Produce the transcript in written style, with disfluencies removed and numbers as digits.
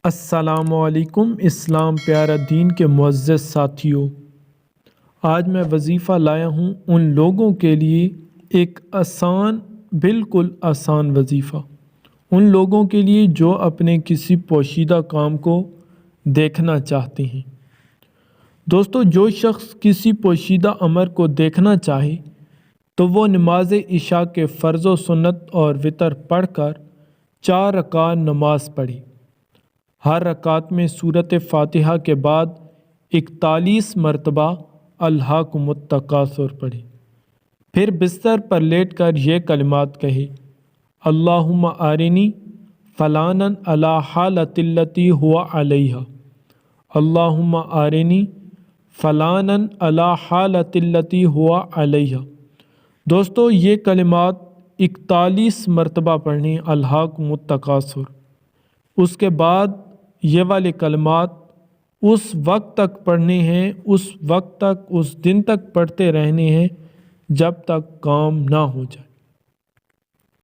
السلام علیکم اسلام پیارا دین کے معزز ساتھیوں، آج میں وظیفہ لایا ہوں ان لوگوں کے لیے ایک بالکل آسان وظیفہ، ان لوگوں کے لیے جو اپنے کسی پوشیدہ کام کو دیکھنا چاہتے ہیں۔ دوستو، جو شخص کسی پوشیدہ امر کو دیکھنا چاہے تو وہ نماز عشاء کے فرض و سنت اور وتر پڑھ کر 4 رکعت نماز پڑھے۔ ہر رکعت میں سورۃ فاتحہ کے بعد 41 مرتبہ الہاکم التکاثر پڑھے، پھر بستر پر لیٹ کر یہ کلمات کہے: اللہم ارنی فلانا علی حالۃ التی ہو علیہا، اللہم ارنی فلانا علی حالۃ التی ہو علیہا۔ دوستو، یہ کلمات 41 مرتبہ پڑھنے، الہاکم التکاثر۔ اس کے بعد یہ والے کلمات اس وقت تک پڑھنے ہیں، اس وقت تک، اس دن تک پڑھتے رہنے ہیں جب تک کام نہ ہو جائے۔